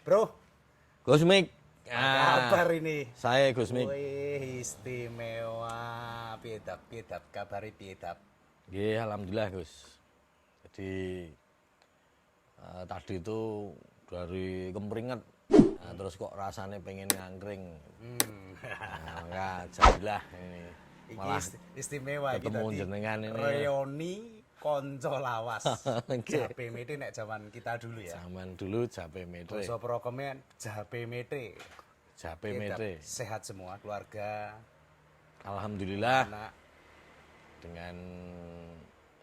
Bro, Gusmik. apa kabar ini? Saya Gusmik. Wih, istimewa. Piedap, kabari piedap. Nggih, alhamdulillah, Gus. Jadi tadi itu dari kemeringet. Nah, terus kok rasanya pengen ngangkring. Enggak, alhamdulillah ini. Malah Istimewa ketemu kita jenengan ini. reuni konco lawas. Oke. Jape mete nek zaman kita dulu ya. Zaman dulu Jape Mete. Basa prokemen Jape mete. Jape Piedap. Mete. Sehat semua keluarga, Alhamdulillah anak. dengan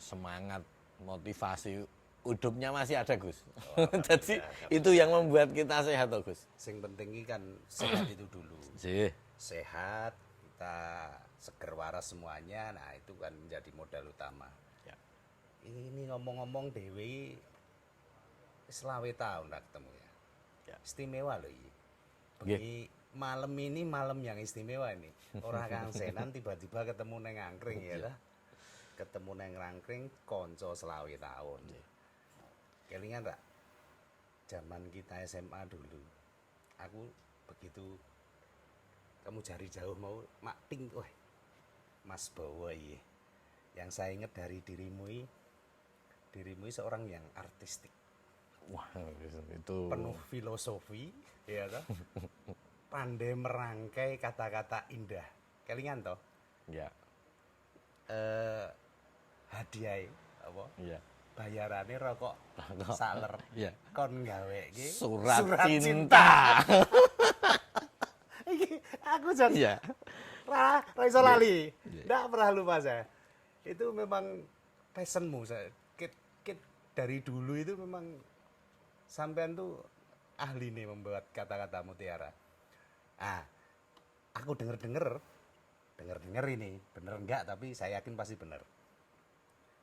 semangat motivasi hidupnya masih ada, Gus. Jadi itu yang membuat kita sehat, toh, Gus. Sing penting ini kan sehat itu dulu. Sih. Sehat, kita seger waras semuanya. Nah, itu kan menjadi modal utama. Ya. Ini ngomong-ngomong Dewi selawe tahun lah ketemu ya. Ya. Istimewa loh ini. Bengi malam ini malam yang istimewa ini. Orang Kang Senan tiba-tiba ketemu neng angkring ya lah. Ketemu neng angkring konco selawe tahun. Kelingan tak? Zaman kita SMA dulu. Aku begitu kamu jari jauh mau makting, wah Mas Bowo iya. Yang saya ingat dari dirimu seorang yang artistik, Wah, itu penuh filosofi, ya toh? Pandai merangkai kata-kata indah. Kelingan toh? ya, Hadiah apa? iya. Bayarannya rokok Rokok. saler. Iya. Kon gawe iki Surat cinta. Iki aku jan Iya. ra iso lali. Iya. Nggak pernah lupa saya. Itu memang passionmu saya. Kit dari dulu itu memang sampean tuh ahli nih membuat kata-kata mutiara. Ah, aku denger ini bener enggak, tapi saya yakin pasti bener.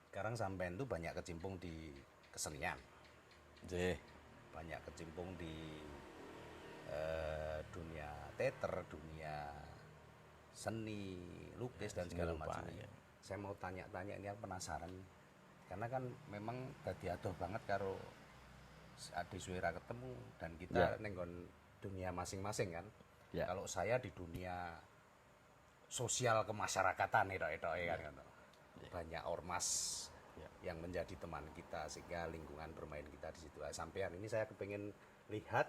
Sekarang sampean tuh banyak kecimpung di kesenian, Nggih. banyak kecimpung di dunia teater, dunia seni, lukis dan segala Lupa, macamnya. ya. Saya mau tanya-tanya ini, aku penasaran. Karena kan memang dadi adoh banget karo Ade Suwera ketemu dan kita Ya. nenggon dunia masing-masing kan. Ya. Kalau saya di dunia sosial kemasyarakatan itu kan. Banyak ormas yang menjadi teman kita sehingga lingkungan bermain kita di situ. Sampean ini saya kepengen lihat,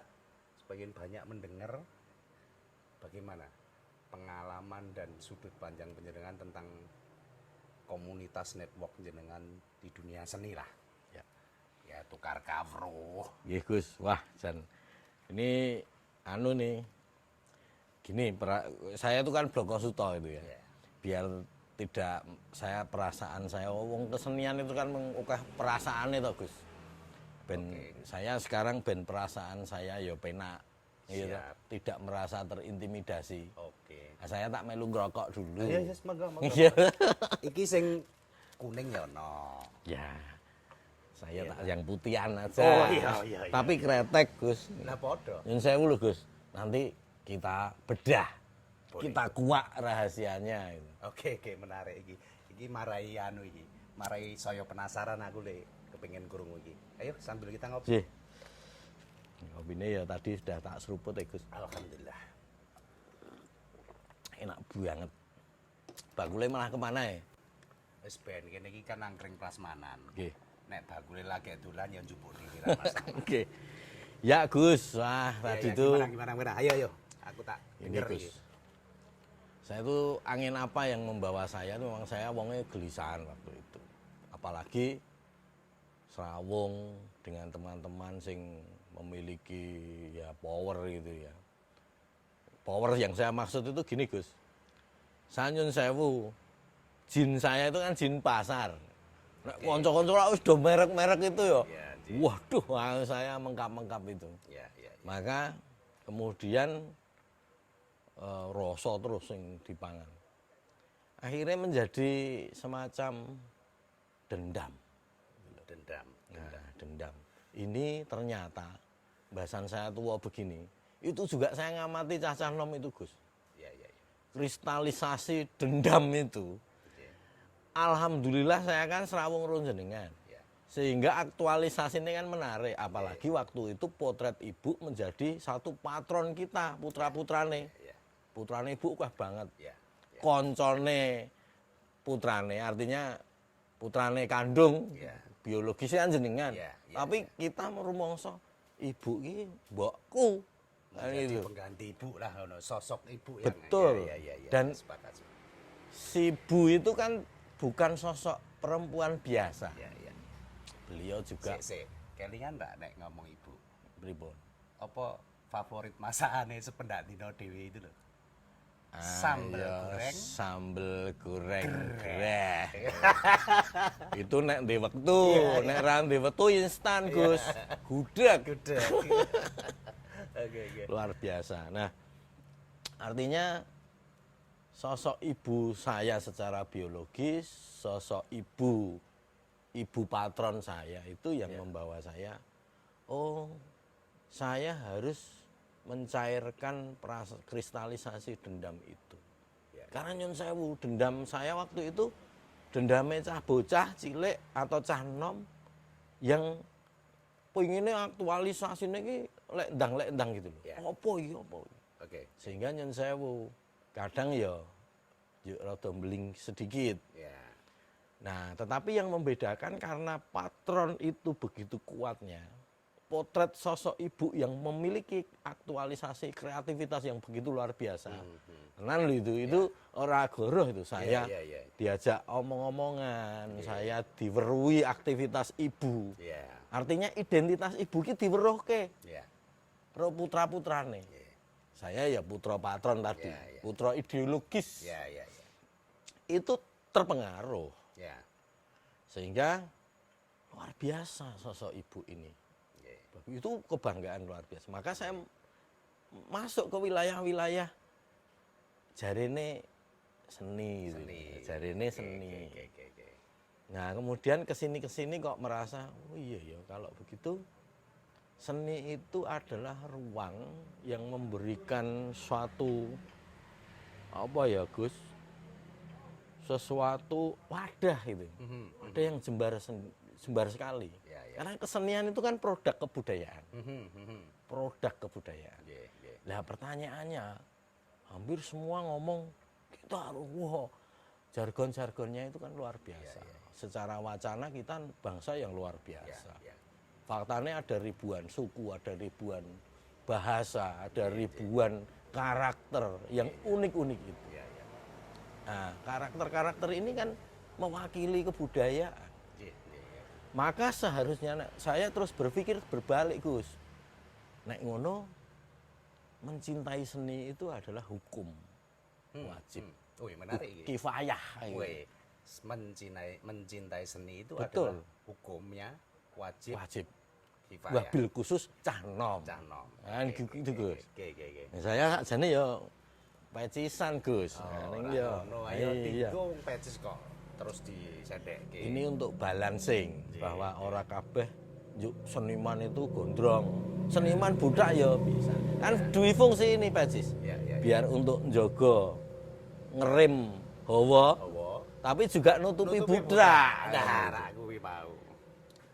pengen banyak mendengar bagaimana pengalaman dan sudut pandang penjenengan tentang komunitas network penjenengan di dunia seni lah. Ya. Ya tukar kavro. Nggih, Gus. Wah, Jan. Ini anu nih. Gini, saya itu kan blog konsulto itu ya. Ya. Biar tidak perasaan saya wong kesenian itu kan mengukah perasaan itu, Gus. Ben saya sekarang perasaan saya ya penak. Gitu. Siap. Tidak merasa terintimidasi. Oke. Nah, saya tak melu ngerokok dulu. Iya, yes, monggo. Iya. Iki sing kuning ya ono. Ya. Saya tak yang putihan aja. Oh, iya. Tapi kretek, Gus. Lah padha. Yang saya lho, Gus. Nanti kita bedah. Boleh. Kita kuak rahasianya gitu. Oke, menarik iki. Iki marai anu iki. Marai saya penasaran aku le kepengin krungu iki. Ayo sambil kita ngopi. Sih. Ngopine ya tadi sudah tak seruput ya, Gus. Alhamdulillah. Enak banget. Bakule malah kemana ya? Wis ben kene iki kan angkring prasmanan. Nggih. Nek bakule lagi dolan ya njupuk dhewe ra masalah. Oke. Ya, Gus. Wah, tadi Ya, itu gimana? Ayo. Aku tak ini, denger Gus. iki. Saya tuh angin apa yang membawa saya tuh memang saya wongnya gelisahan waktu itu. Apalagi serawung dengan teman-teman sing memiliki ya power gitu ya. Power yang saya maksud itu gini, Gus. Sanyun sewu. Jin saya itu kan jin pasar. Nek kanca-kanca lak wis do merek-merek itu ya. Iya, Waduh, saya mengkap-mengkap itu. Ya. Maka kemudian rasa terus yang dipangan. Akhirnya menjadi semacam dendam. Dendam. Nah, dendam. Ini ternyata bahasan saya tua begini. Itu juga saya ngamati cacah nom itu, Gus. Ya. Kristalisasi dendam itu. Oke. Alhamdulillah saya kan serawung ron jenengan. Ya. Sehingga aktualisasi ini kan menarik, apalagi waktu itu potret ibu menjadi satu patron kita, putra-putrane. Ya. Putrane ibu kuah banget. Ya. Koncone putrane, artinya putrane kandung, Ya. biologisnya kan jenengan. Ya, ya, Tapi kita merumongso ibu ini mbokku. Kan Menjadi itu. pengganti ibu lah, sosok ibu yang Betul. ya, Dan sepakat. si Bu itu kan bukan sosok perempuan biasa. Ya. Beliau juga Kelingan mbak nek ngomong ibu. pripun? Apa favorit masakannya sependak dino dewi itu loh? Sambel goreng greh. Itu nek di waktu, nek ra di waktu instan, Gus. Gudeg. Gede. Oke. Luar biasa. Nah, artinya sosok ibu saya secara biologis, sosok ibu patron saya itu yang membawa saya, oh, saya harus mencairkan kristalisasi dendam itu. Karena nyun sewu, dendam saya waktu itu dendamnya cah bocah cilik atau cah nom yang pengennya aktualisasi ini lek-ndang gitu loh. Apa iki? Oke. Sehingga nyun sewu kadang ya yuk rada mbeling sedikit. Ya. Nah, tetapi yang membedakan karena patron itu begitu kuatnya, potret sosok ibu yang memiliki aktualisasi kreativitas yang begitu luar biasa. Tenan itu ora goroh itu saya diajak omong-omongan, saya diweruhi aktivitas ibu. Artinya identitas ibu ki diweruhke. Pro putra-putrane. Saya ya putra patron tadi, putra ideologis. Itu terpengaruh. Sehingga luar biasa sosok ibu ini. Itu kebanggaan luar biasa. Maka saya masuk ke wilayah-wilayah jarene seni. Jarene seni. Nah, kemudian kesini kok merasa, oh iya ya kalau begitu seni itu adalah ruang yang memberikan suatu apa ya Gus? Sesuatu wadah itu. Wadah yang jembar sekali. Karena kesenian itu kan produk kebudayaan. Produk kebudayaan. Nah, pertanyaannya hampir semua ngomong kita harus jargon-jargonnya itu kan luar biasa. Secara wacana kita bangsa yang luar biasa. Faktanya ada ribuan suku, ada ribuan bahasa, ada ribuan karakter yang unik-unik itu. Nah, karakter-karakter ini kan mewakili kebudayaan. Maka seharusnya saya terus berpikir berbalik, Gus. Nek ngono mencintai seni itu adalah hukum wajib. Menarik. Kifayah. Mencintai seni itu betul. Adalah hukumnya wajib. Kifayah. Wabil khusus cah nom. Kan gitu, Gus. Saya jane ya pecisan, Gus. Ayo tikung pecis kok terus disedekke. Ini untuk balancing bahwa ora kabeh yuk seniman itu gondrong. Seniman budak ya bisa. Kan duwe fungsi ini pecis. Biar untuk njogo ngerem hawa. Tapi juga nutupi budak. Nah, kuwi mau.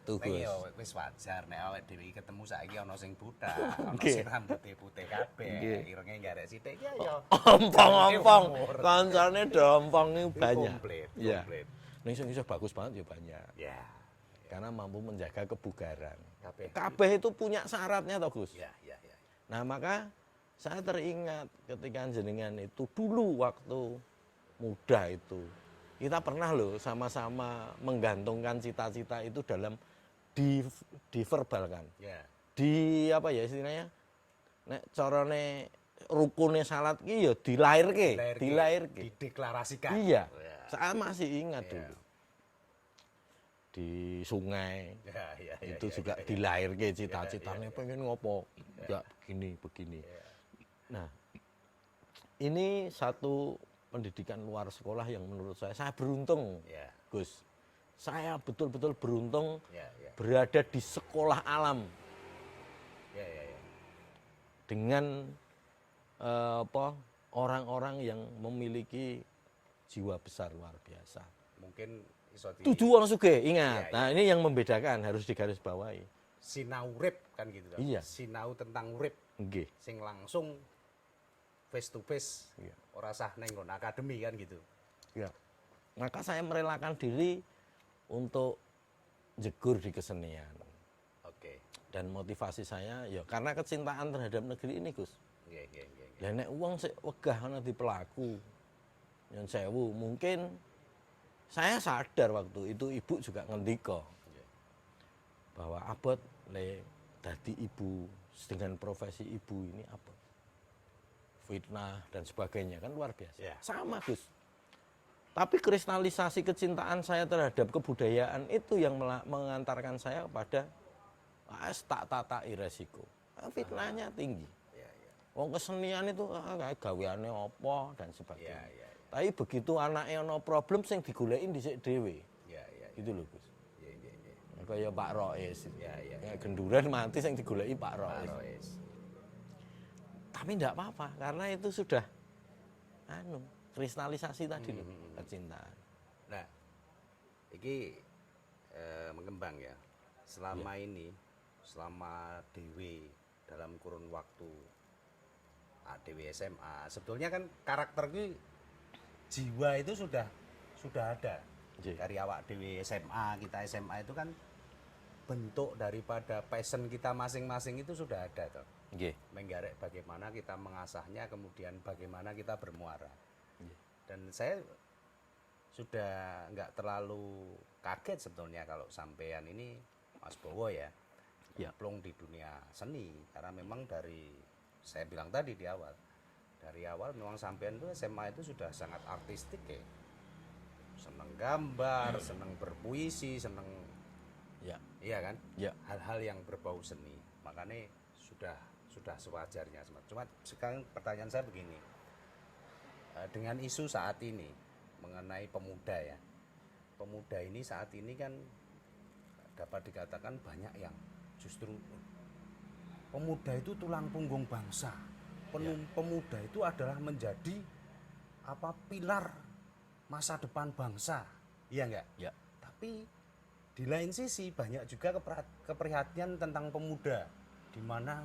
Tuh, Gus. Wis wajar nek awake dhewe ketemu saiki ana sing budak, ana sing rambute putih kabeh, irenge garek sithik ya ya. Ompong-ompong. Kancane dompong niku banyak. Iya. Ning sing iso bagus banget ya banyak. Ya. Karena mampu menjaga kebugaran. Kabeh itu punya syaratnya toh, Gus. Ya. Nah, maka saya teringat ketika jenengan itu dulu waktu muda itu kita pernah loh sama-sama menggantungkan cita-cita itu dalam diverbalkan. Di apa ya istilahnya? Nek carane rukune salat ki ya dilairke. Dideklarasikan. Iya. Saya masih ingat dulu. Di sungai. Itu juga dilairke cita-citanya pengen ngopo. Ya begini. Nah, ini satu pendidikan luar sekolah yang menurut saya beruntung, Gus. Saya betul-betul beruntung berada di sekolah alam dengan orang-orang yang memiliki jiwa besar luar biasa. mungkin iso Dudu wong sugih, ingat. Iya, Nah, ini yang membedakan harus digarisbawahi. sinau urip kan gitu. Iya. Sinau tentang urip Nggih. sing langsung face to face. Iya. Ora sah neng nggon akademi kan gitu. Ya. Maka saya merelakan diri untuk jegur di kesenian. Oke. Dan motivasi saya ya karena kecintaan terhadap negeri ini, Gus. Nggih, nggih, nggih. Lah nek wong sik wegah ana di pelaku. Nyun sewu, mungkin saya sadar waktu itu ibu juga ngendika Nggih. bahwa abot le dadi ibu dengan profesi ibu ini apa? Fitnah dan sebagainya kan luar biasa. Ya. Sama, Gus. Tapi kristalisasi kecintaan saya terhadap kebudayaan itu yang mengantarkan saya kepada tak tatai resiko. Fitnahnya tinggi. Ya, ya. Wong kesenian itu kayak gaweane apa dan Ya, sebagainya. ya, ya. Tapi begitu anaknya ono problem sing digoleki dhisik dhewe. Ya, ya. Gitu loh, Gus. Ya, ya, ya. Kaya Pak Rois. Ya, ya. Ya, genduran mati sing digoleki Pak Rois. Rois. Tapi enggak apa-apa karena itu sudah kristalisasi tadi loh, kecintaan. Nah, iki mengembang ya. Selama ini, selama Dewi dalam kurun waktu Dewi SMA, sebetulnya kan karakter ini jiwa itu sudah ada. Nggih. Dari awak Dewi SMA, kita SMA itu kan bentuk daripada passion kita masing-masing itu sudah ada toh. Nggih. Menggarek bagaimana kita mengasahnya, kemudian bagaimana kita bermuara. Nggih. Dan saya sudah nggak terlalu kaget sebetulnya kalau sampean ini Mas Bowo ya, Ya. nyemplung di dunia seni karena memang dari saya bilang tadi di awal, dari awal memang sampean itu SMA itu sudah sangat artistik ya, seneng gambar, seneng berpuisi, seneng Ya. iya kan, Ya. hal-hal yang berbau seni, makanya sudah sewajarnya. Cuma sekarang pertanyaan saya begini, dengan isu saat ini mengenai pemuda ya, pemuda ini saat ini kan dapat dikatakan banyak yang justru pemuda itu tulang punggung bangsa. Pemuda itu adalah menjadi pilar masa depan bangsa, iya enggak? Ya. Tapi di lain sisi banyak juga keprihatinan tentang pemuda, di mana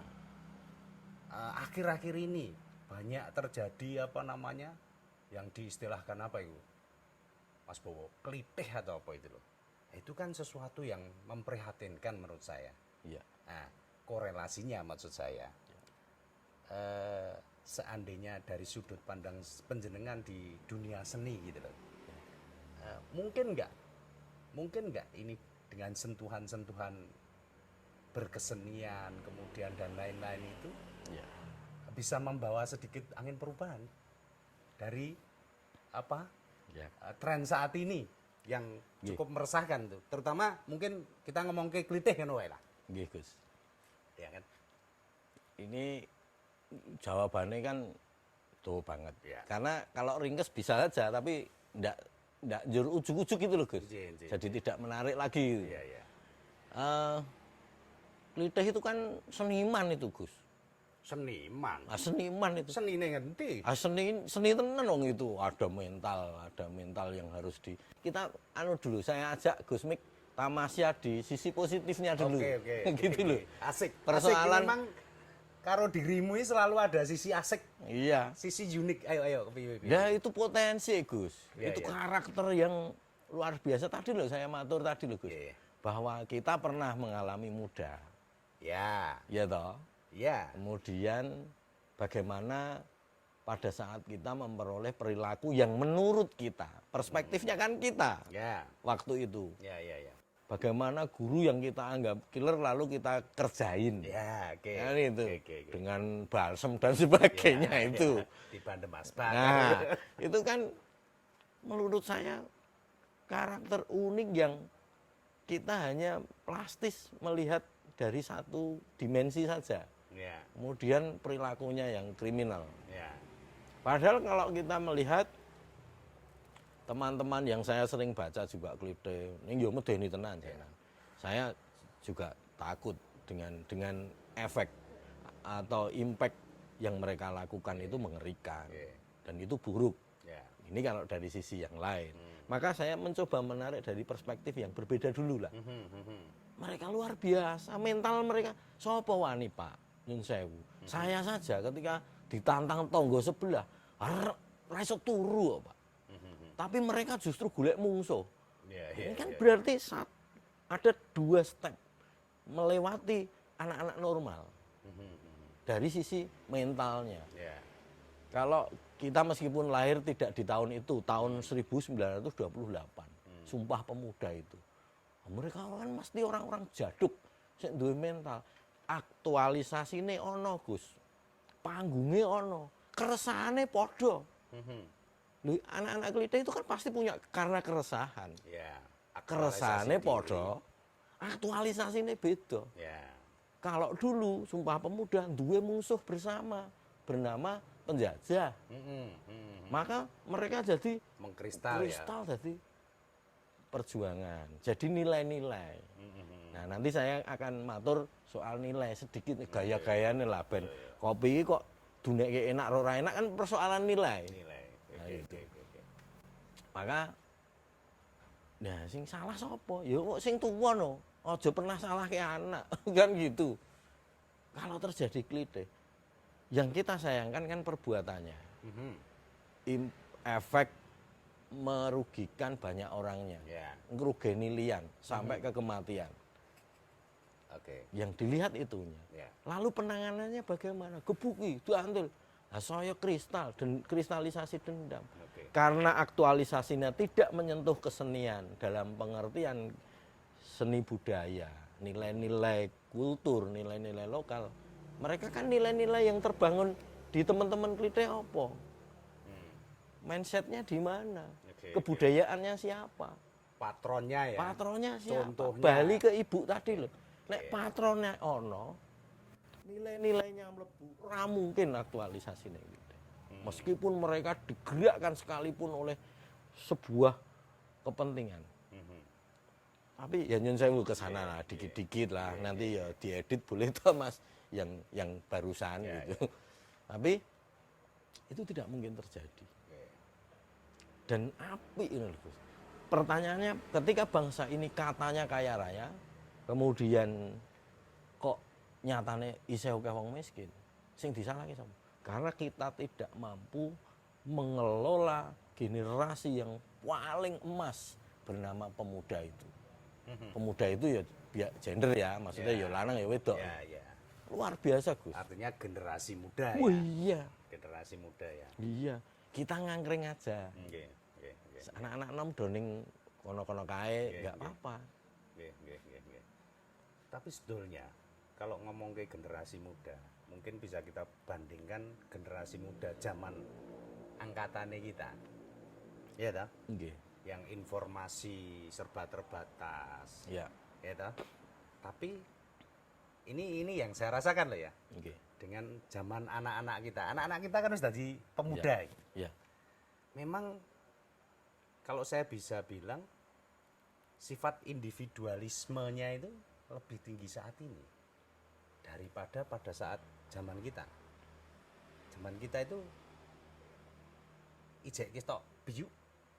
akhir-akhir ini banyak terjadi yang diistilahkan apa itu, Mas Bowo, kelitih atau apa itu loh. Itu kan sesuatu yang memprihatinkan menurut saya. Iya. Nah, korelasinya maksud saya, seandainya dari sudut pandang penjenengan di dunia seni gitu loh, mungkin nggak ini dengan sentuhan-sentuhan berkesenian kemudian dan lain-lain itu Ya. bisa membawa sedikit angin perubahan dari Ya. tren saat ini yang cukup meresahkan tuh, terutama mungkin kita ngomong ke klitih kan wae lah, Nggih, Gus. ya kan? Ini jawabannya kan tuh banget. Ya. Karena kalau ringkes bisa saja, tapi enggak jur ujuk-ujuk gitu loh, Gus. Iya. Jadi tidak menarik lagi. Gitu. Iya, iya. Klitih itu kan seniman itu, Gus. Seniman. Seniman itu. Seni ngendi? Seni tenan dong itu. Ada mental yang harus kita dulu saya ajak Gus Mik tamasya di sisi positifnya dulu. Oke. Gitu loh. Asik. Persoalan memang karo dirimu ini selalu ada sisi asik, iya. sisi unik. Ayo. Ya itu potensi, Gus. Iya, itu iya. karakter yang luar biasa tadi loh saya matur tadi loh, Gus. Iya. Bahwa kita pernah mengalami muda. Ya. Ya toh? Ya. Kemudian bagaimana pada saat kita memperoleh perilaku yang menurut kita, perspektifnya kan kita Ya. waktu itu. Ya. Bagaimana guru yang kita anggap killer lalu kita kerjain. Ya, oke. Kan itu Oke. dengan balsem dan sebagainya Ya, itu. di Bandem Asbak. Nah, itu kan menurut saya karakter unik yang kita hanya plastis melihat dari satu dimensi saja. Ya. Kemudian perilakunya yang kriminal. Ya. Padahal kalau kita melihat teman-teman yang saya sering baca juga klite, ini yo medeni tenan ya. Saya juga takut dengan efek atau impact yang mereka lakukan itu mengerikan Oke. dan itu buruk. Ya. Ini kalau dari sisi yang lain. Maka saya mencoba menarik dari perspektif yang berbeda dulu lah. Mereka luar biasa, mental mereka. Sopo wani Pak Nyun Sewu. Saya saja ketika ditantang tonggo sebelah, ra iso turu Pak. Tapi mereka justru golek mungsuh. Ini kan berarti ada 2 step melewati anak-anak normal dari sisi mentalnya. Kalau kita meskipun lahir tidak di tahun itu, tahun 1928, Sumpah Pemuda itu, mereka kan mesti orang-orang jaduk, sing duwe mental. Aktualisasine ono Gus, panggungnya ono, keresahane podo. Anak-anak Klite itu kan pasti punya karena keresahan. Keresahane podo, aktualisasine beda. Kalau dulu Sumpah Pemuda duwe musuh bersama bernama penjajah. Maka mereka jadi mengkristal jadi perjuangan, jadi nilai-nilai. Nah, nanti saya akan matur soal nilai sedikit gaya-gayane lah ben kopi kok dunekke enak ora enak kan persoalan nilai. Nah, itu. Maka nah sing salah sapa? Ya kok sing tuwa no. Aja pernah salah ke anak kan gitu. Kalau terjadi Klite, yang kita sayangkan kan perbuatannya. Efek merugikan banyak orangnya, ngerugeni liyan sampai ke kematian. Yang dilihat itunya. Lalu penanganannya bagaimana? Gebuki, diantul. Nah, saya kristal dan kristalisasi dendam. Karena aktualisasinya tidak menyentuh kesenian dalam pengertian seni budaya, nilai-nilai kultur, nilai-nilai lokal. Mereka kan nilai-nilai yang terbangun di teman-teman Klite apa? Mindsetnya di mana? Kebudayaannya siapa? Patronnya ya. Patronnya siapa? Contohnya. Balik ke ibu tadi loh. Nek patronnya ono, nilai-nilainya mlebu, ora mungkin aktualisasi nek gitu. Meskipun mereka digerakkan sekalipun oleh sebuah kepentingan. Tapi ya nyun sewu ke sana lah, dikit-dikit lah. Nanti ya diedit boleh toh Mas yang barusan gitu. Tapi itu tidak mungkin terjadi. Dan api ini loh Gus. Pertanyaannya ketika bangsa ini katanya kaya raya, kemudian kok nyatane isih akeh wong miskin, sing disalahke sapa? Karena kita tidak mampu mengelola generasi yang paling emas bernama pemuda itu. Pemuda itu ya gender ya, maksudnya ya lanang ya wedok. Luar biasa Gus. Artinya generasi muda ya. Oh iya. Generasi muda ya. Iya. Kita ngangkring aja. Anak-anak nom doning kono-kono kae enggak apa-apa. Tapi sebetulnya kalau ngomong ke generasi muda, mungkin bisa kita bandingkan generasi muda zaman angkatannya kita. Iya toh? Nggih. Yang informasi serba terbatas. Iya. Ya toh? Tapi ini yang saya rasakan loh ya. Nggih. Dengan zaman anak-anak kita. Anak-anak kita kan sudah di pemuda. Iya. Memang kalau saya bisa bilang sifat individualismenya itu lebih tinggi saat ini daripada pada saat zaman kita. Zaman kita itu ijek kita biyu,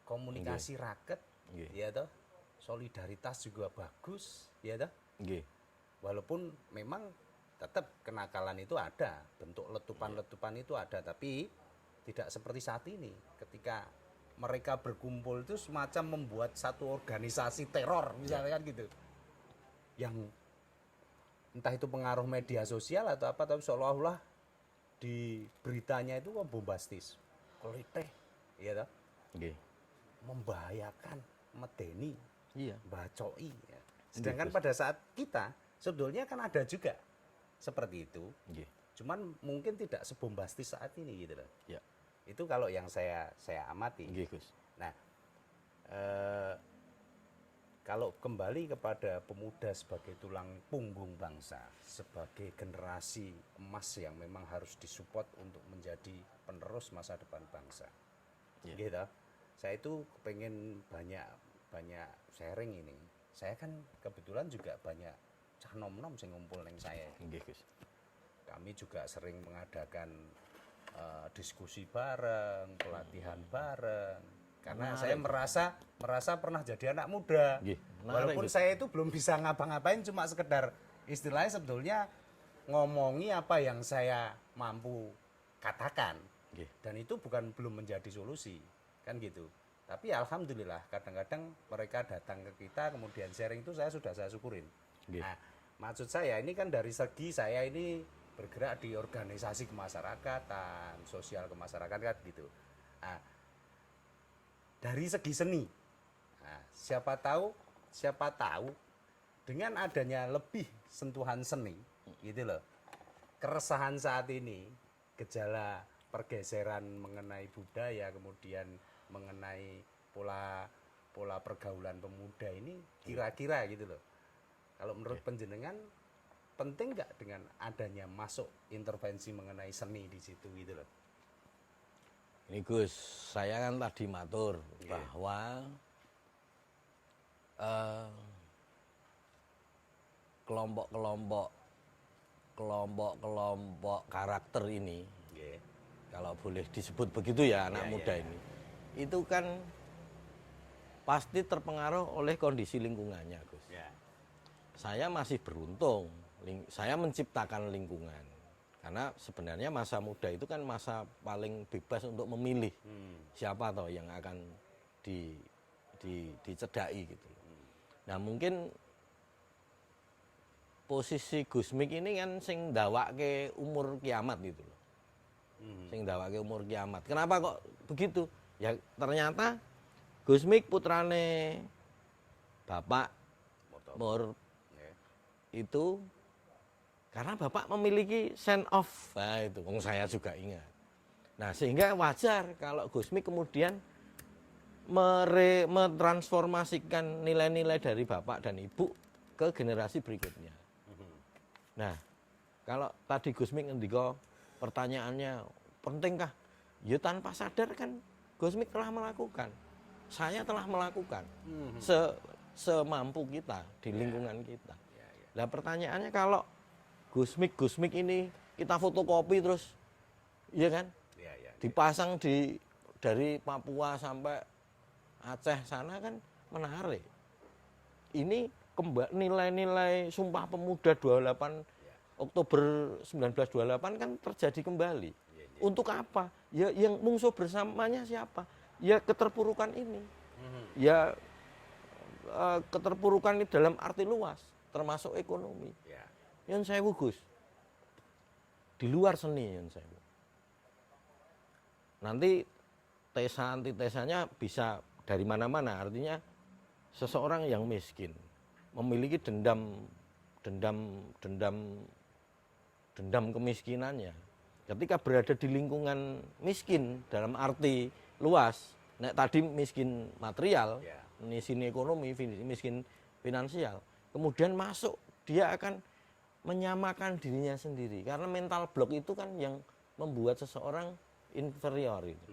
komunikasi raket, ya toh. Solidaritas juga bagus, ya toh. Walaupun memang tetap kenakalan itu ada, bentuk letupan-letupan itu ada, tapi tidak seperti saat ini ketika mereka berkumpul itu semacam membuat satu organisasi teror misalnya kan gitu. Yang entah itu pengaruh media sosial atau apa, tapi seolah-olah di beritanya itu bombastis. Klite, iya toh? Membahayakan, medeni, bacoi. Ya. Sedangkan pada saat kita sebetulnya kan ada juga seperti itu. Cuman mungkin tidak sebombastis saat ini gitu loh. Itu kalau yang saya amati. Nah, kalau kembali kepada pemuda sebagai tulang punggung bangsa, sebagai generasi emas yang memang harus disupport untuk menjadi penerus masa depan bangsa. Gitu. Saya itu pengen banyak sharing ini. Saya kan kebetulan juga banyak cah nom-nom sing ngumpul neng saya. Kami juga sering mengadakan diskusi bareng, pelatihan bareng. Karena Menarik. saya merasa pernah jadi anak muda. Nggih, menarik, Walaupun Gus. saya itu belum bisa ngapa-ngapain, cuma sekedar istilahnya sebetulnya ngomongi apa yang saya mampu katakan. Nggih. Dan itu belum menjadi solusi, kan gitu. Tapi alhamdulillah kadang-kadang mereka datang ke kita kemudian sharing itu saya syukurin. Nggih. Nah, maksud saya ini kan dari segi saya ini bergerak di organisasi kemasyarakatan, sosial kemasyarakatan gitu. Nah, dari segi seni, nah, siapa tahu dengan adanya lebih sentuhan seni, gitu loh. Keresahan saat ini, gejala pergeseran mengenai budaya, kemudian mengenai pola pergaulan pemuda ini kira-kira gitu loh. Kalau menurut penjenengan penting nggak dengan adanya masuk intervensi mengenai seni di situ gitu loh? Ini Gus, saya kan tadi matur bahwa kelompok karakter ini, Nggih. kalau boleh disebut begitu ya anak Iya, muda iya. ini, itu kan pasti terpengaruh oleh kondisi lingkungannya, Gus. Ya. Saya masih beruntung, saya menciptakan lingkungan. Karena sebenarnya masa muda itu kan masa paling bebas untuk memilih siapa toh yang akan dicedai gitu. Nah mungkin posisi Gusmik ini kan sing ndawake umur kiamat gitu loh. Sing ndawake umur kiamat. Kenapa kok begitu? Ya ternyata Gusmik putrane Bapak Mur Nggih. itu karena Bapak memiliki sense of, nah itu, saya juga ingat. Nah sehingga wajar kalau Gusmik kemudian mentransformasikan nilai-nilai dari Bapak dan Ibu ke generasi berikutnya. Nah kalau tadi Gusmik ngendika pertanyaannya pentingkah? Ya tanpa sadar kan Gusmik telah melakukan, saya telah melakukan semampu kita di lingkungan kita. Nah pertanyaannya kalau Gusmik ini kita fotokopi terus, iya kan? Ya, ya. Dipasang dari Papua sampai Aceh sana kan menarik. Ini nilai-nilai Sumpah Pemuda 28 Oktober 1928 kan terjadi kembali. Untuk apa? Ya yang musuh bersamanya siapa? Ya keterpurukan ini. Ya keterpurukan ini dalam arti luas, termasuk ekonomi. Ya. Yang saya Gus, di luar seni yang saya. Nanti antitesanya bisa dari mana-mana. Artinya seseorang yang miskin memiliki dendam kemiskinannya. Ketika berada di lingkungan miskin dalam arti luas, tadi miskin material, miskin ekonomi, miskin finansial, kemudian masuk dia akan menyamakan dirinya sendiri karena mental block itu kan yang membuat seseorang inferior itu.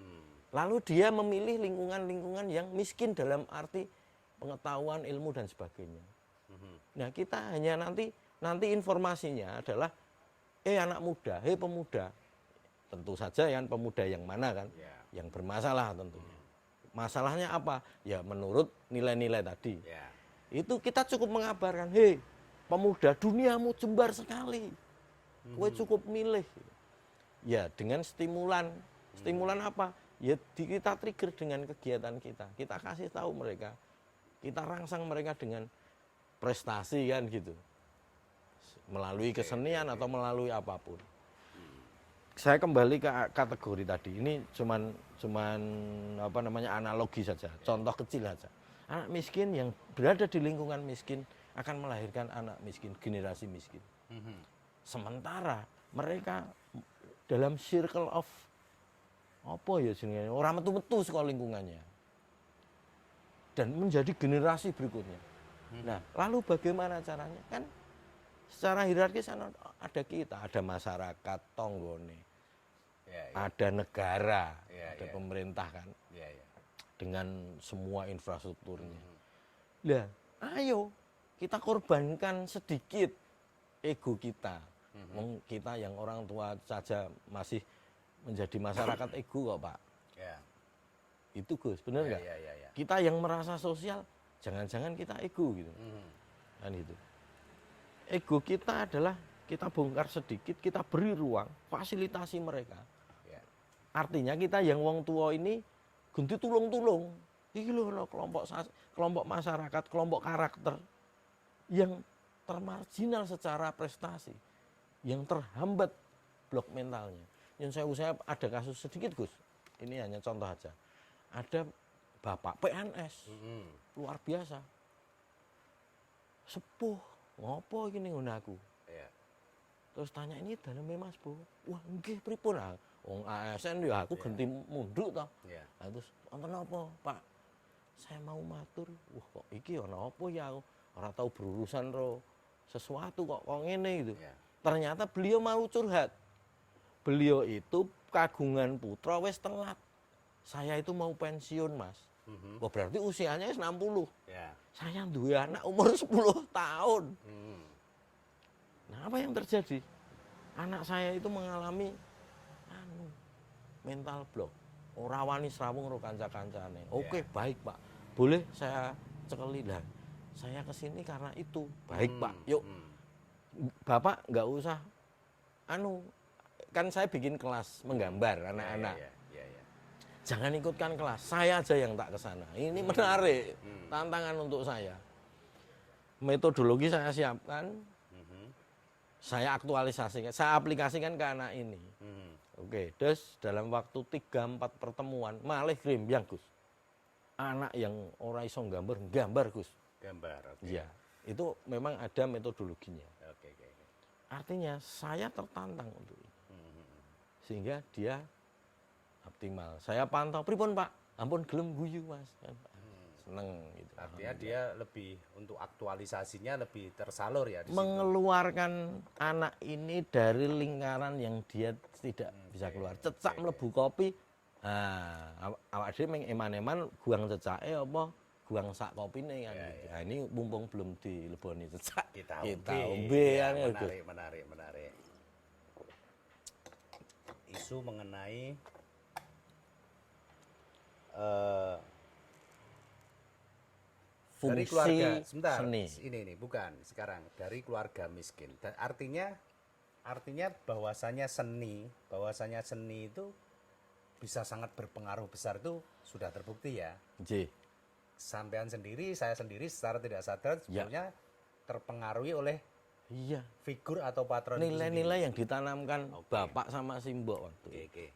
Lalu dia memilih lingkungan-lingkungan yang miskin dalam arti pengetahuan, ilmu dan sebagainya. Nah, kita hanya nanti informasinya adalah anak muda, pemuda. Tentu saja yang pemuda yang mana kan? Yang bermasalah tentunya. Masalahnya apa? Ya menurut nilai-nilai tadi. Itu kita cukup mengabarkan, pemuda duniamu jembar sekali, kowe cukup milih. Ya dengan stimulan apa? Ya kita trigger dengan kegiatan kita kasih tahu mereka, kita rangsang mereka dengan prestasi kan gitu, melalui kesenian atau melalui apapun. Saya kembali ke kategori tadi, ini cuman analogi saja, contoh kecil saja. Anak miskin yang berada di lingkungan miskin akan melahirkan anak miskin, generasi miskin. Sementara mereka dalam circle of orang metu-metu sekolah lingkungannya dan menjadi generasi berikutnya. Nah, lalu bagaimana caranya? Kan secara hierarkis ada kita, ada masyarakat, tonggone, ada negara, ada pemerintah kan, dengan semua infrastrukturnya. Lah, ayo kita korbankan sedikit ego kita. Kita yang orang tua saja masih menjadi masyarakat ego kok Pak. Itu Gus, bener nggak? Ya. Kita yang merasa sosial, jangan-jangan kita ego gitu. Kan itu. Ego kita adalah kita bongkar sedikit, kita beri ruang, fasilitasi mereka. Ya. Artinya kita yang wong tua ini ganti tulung-tulung. Iki lho kelompok masyarakat, kelompok karakter yang termarginal secara prestasi, yang terhambat blok mentalnya. Yang saya ada kasus sedikit Gus. Ini hanya contoh aja. Ada bapak PNS, luar biasa. Sepuh, ngopo iki ning aku? Ya. Terus tanya ini daleme Mas Bu. Wah, nggih pripun ah? Wong ASN ya aku ganti munduk toh. Ya. Nah, terus wonten apa, Pak? Saya mau matur. Wah, kok iki ana apa ya aku? Ora tahu berurusan ro sesuatu kok ngene gitu. Ya. Ternyata beliau mau curhat. Beliau itu kagungan putra wis telat. Saya itu mau pensiun, Mas. Wah, berarti usianya 60. Ya. Saya duwe anak umur 10 tahun. Nah, apa yang terjadi? Anak saya itu mengalami mental block. Ora wani srawung karo kanca-kancane. Oke, baik, Pak. Boleh saya cekeli lah. Saya kesini karena itu. Baik, Pak. Yuk. Bapak nggak usah kan saya bikin kelas menggambar anak-anak. Ya. Jangan ikutkan kelas, saya aja yang tak ke sana. Ini menarik, tantangan untuk saya. Metodologi saya siapkan, saya aktualisasikan, saya aplikasikan ke anak ini. Oke, terus dalam waktu 3-4 pertemuan, malih yang Gus. Anak yang ora iso gambar Gus. Gambar, oke. Iya, itu memang ada metodologinya. Oke. Artinya saya tertantang untuk ini. Sehingga dia optimal. Saya pantau, pripun Pak? Ampun gelem guyu Mas. Seneng gitu. Artinya dia lebih untuk aktualisasinya lebih tersalur ya di situ. Mengeluarkan anak ini dari lingkaran yang dia tidak bisa keluar. Cecak mlebu kopi. Nah, awak dhewe meng eman-eman guang cecake apa guang sak kopine kan. Nah, ini mumpung belum dileboni cecak. Kita ombe ya, kan. menarik. Isu mengenai dari keluarga sebentar seni. ini bukan sekarang dari keluarga miskin. Artinya bahwasanya seni itu bisa sangat berpengaruh besar itu sudah terbukti ya. J. Sampean sendiri, saya sendiri secara tidak sadar sebenarnya terpengaruhi oleh figur atau patron nilai-nilai yang ditanamkan bapak sama si mbok waktu. Oke.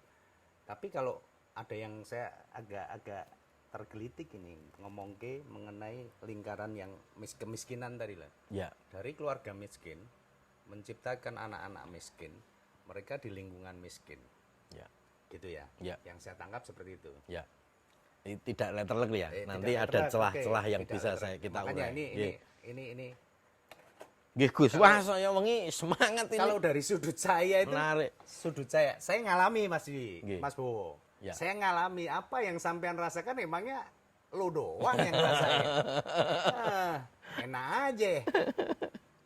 Tapi kalau ada yang saya agak tergelitik ini ngomongke mengenai lingkaran yang kemiskinan tadi lah. Ya. Dari keluarga miskin menciptakan anak-anak miskin, mereka di lingkungan miskin. Ya. Gitu ya. Yang saya tangkap seperti itu. Ya. Tidak letterlek ya. Nanti tidak ada letterlek, celah-celah yang tidak bisa letterlek. kita Makanya urai. ini Nggih Gus, wah saya wengi semangat ini. kalau dari sudut saya itu menarik. Sudut saya ngalami Mas Bowo. Ya. Saya ngalami apa yang sampean rasakan emangnya lo doang yang rasain. Enak aja.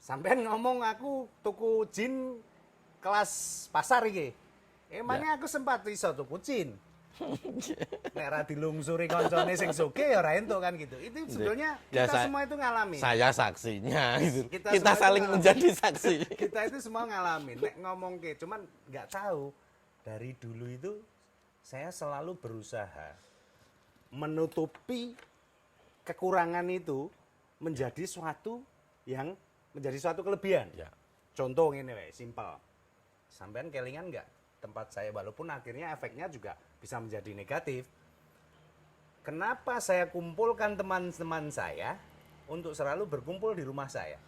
Sampean ngomong aku tuku jin kelas pasar iki. Emangnya aku sempat iso tuku jin. Nek ra dilungsuri koncone sing sugih ya ora entuk kan gitu. Itu sebetulnya kita semua itu ngalami. Saya saksinya gitu. Kita Kita saling menjadi saksi. Kita itu semua ngalamin. Nek ngomong ke cuman nggak tahu dari dulu itu saya selalu berusaha menutupi kekurangan itu menjadi suatu kelebihan. Ya. Contoh ini simpel. Sampean kelingan nggak tempat saya walaupun akhirnya efeknya juga bisa menjadi negatif. Kenapa saya kumpulkan teman-teman saya untuk selalu berkumpul di rumah saya?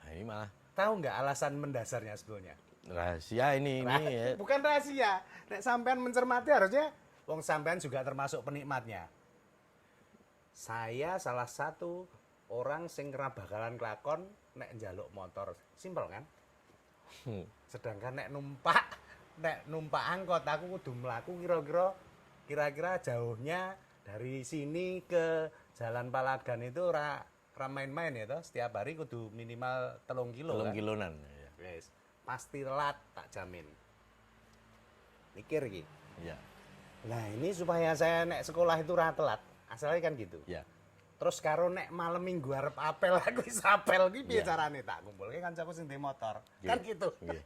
Nah, ini malah tahu nggak alasan mendasarnya sebetulnya? Rahasia ini ya. Bukan rahasia. Nek sampean mencermati harusnya wong sampean juga termasuk penikmatnya. Saya salah satu orang sing ora bakalan kelakon nek njaluk motor. Simpel kan? Sedangkan nek numpak angkot aku kudu mlaku kira-kira jauhnya dari sini ke Jalan Palagan itu ora main-main ya toh. Setiap hari kudu minimal 3 kilo. 3 kilonan. Yes. Pasti telat tak jamin. Mikir iki. Ya. Nah, ini supaya saya nek sekolah itu ora telat. Asalnya kan gitu. Ya. Terus karo nek malam minggu arep apel aku wis apel ki piye Ya. carane tak kumpulke kancaku sing di motor. Nggih. Kan gitu. Nggih.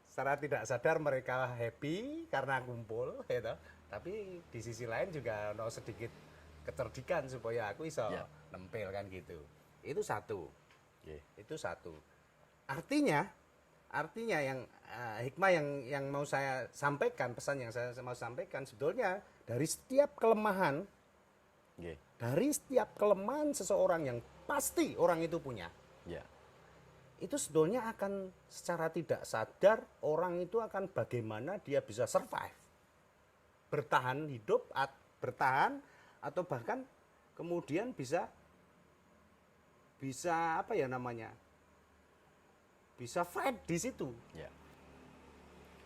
Secara tidak sadar mereka happy karena kumpul gitu. Tapi di sisi lain juga ono sedikit kecerdikan supaya aku iso Ya. nempel kan gitu. Itu satu. Nggih. Itu satu. Artinya yang hikmah yang mau saya sampaikan, pesan yang saya mau sampaikan sebetulnya dari setiap kelemahan Nggih. seseorang yang pasti orang itu punya, Ya. itu sebetulnya akan secara tidak sadar orang itu akan bagaimana dia bisa survive, bertahan hidup, bertahan atau bahkan kemudian bisa apa ya namanya, bisa fight di situ, Ya.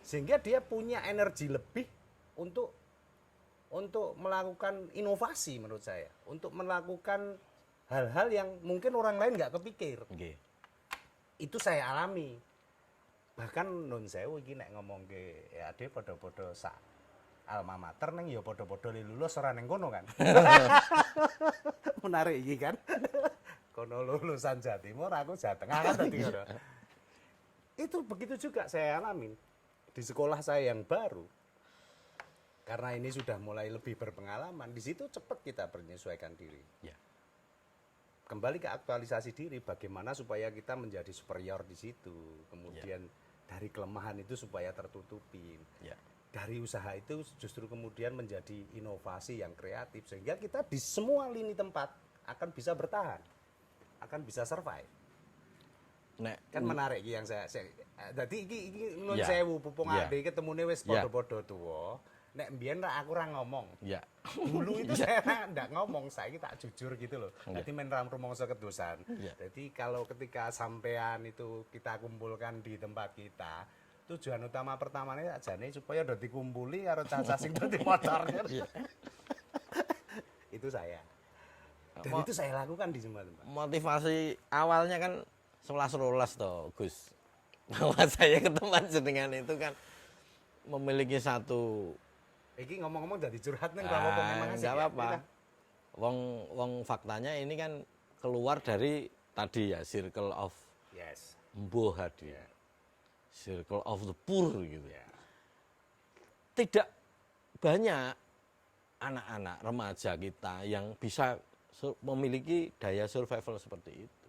sehingga dia punya energi lebih untuk melakukan inovasi menurut saya, untuk melakukan hal-hal yang mungkin orang lain nggak kepikir. Nggih. Itu saya alami. Bahkan nun sewu iki nek ngomong ke ya ade podo-podo sak alma mater neng ya podo-podo lulus ora neng kono kan. Menarik iki kan. Kono lulusan Jawa Timur, aku Jawa Tengah kan tadi ngono. Itu begitu juga saya alamin di sekolah saya yang baru. Karena ini sudah mulai lebih berpengalaman, di situ cepat kita menyesuaikan diri. Ya. Kembali ke aktualisasi diri, bagaimana supaya kita menjadi superior di situ. Kemudian dari kelemahan itu supaya tertutupin. Ya. Dari usaha itu justru kemudian menjadi inovasi yang kreatif. Sehingga kita di semua lini tempat akan bisa bertahan. Akan bisa survive. Nek Kan menarik iki yang saya dadi iki nun Ya. sewu pupung Ya. ade ketemune wis Ya. padha-padha tuwa. Nek mbiyen aku ora ngomong. ya. Dulu itu saya enggak ngomong, saya tak jujur gitu loh. Iya. Jadi main rumangsa kedosan. Iya. Jadi kalau ketika sampean itu kita kumpulkan di tempat kita, tujuan utama pertamanya ajane supaya udah dikumpuli karo caca sing di motornya. Iya. Itu saya. Dan Mo- itu saya lakukan di semua tempat. Motivasi awalnya kan 11-12 toh, Gus. Bahwa saya ke tempat jenengan itu kan memiliki satu Iki ngomong-ngomong jadi curhat nih, nggak apa-apa memang asik nggak ya. apa-apa. Wong faktanya ini kan keluar dari tadi ya circle of Yes. Mbuh tadi. Ya. Circle of the poor gitu. Ya. Tidak banyak anak-anak remaja kita yang bisa memiliki daya survival seperti itu.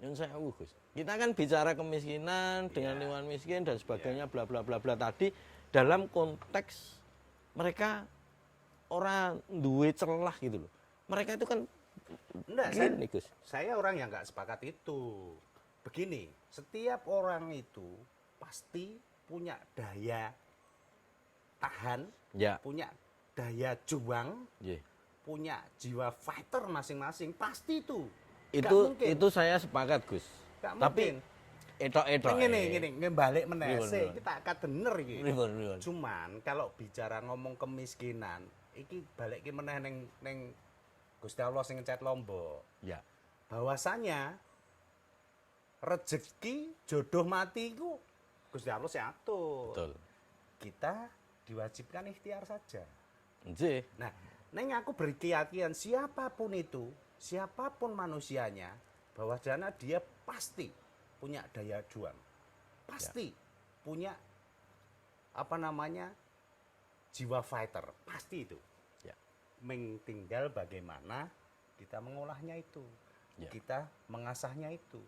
Yang saya Gus. Kita kan bicara kemiskinan dengan lingkungan miskin dan sebagainya bla bla bla bla tadi dalam konteks mereka orang duwe celah gitu loh. Mereka itu kan Enggak, gini, Gus. saya orang yang nggak sepakat itu. Begini, setiap orang itu pasti punya daya tahan, Ya, punya daya juang, yeah. punya jiwa fighter masing-masing. Pasti itu. Nggak Itu mungkin. itu saya sepakat, Gus. Nggak Tapi mungkin. etok-etok. Ngene balik meneh Pripun, sih, pripun? kita akan dener iki. Pripun. Cuman kalau bicara ngomong kemiskinan, iki balik ki meneh ning Gusti Allah sing ngecat Lombok. Ya, Bahwasanya rezeki jodoh mati ku Gusti Allah sing atur. betul. Kita diwajibkan ikhtiar saja. Nggih. Nah, neng aku beri keyakinan siapapun itu, siapapun manusianya, bahwa jana dia pasti punya daya juang, pasti punya apa namanya jiwa fighter, pasti itu. Ya. Tinggal bagaimana kita mengolahnya itu, Ya. kita mengasahnya itu.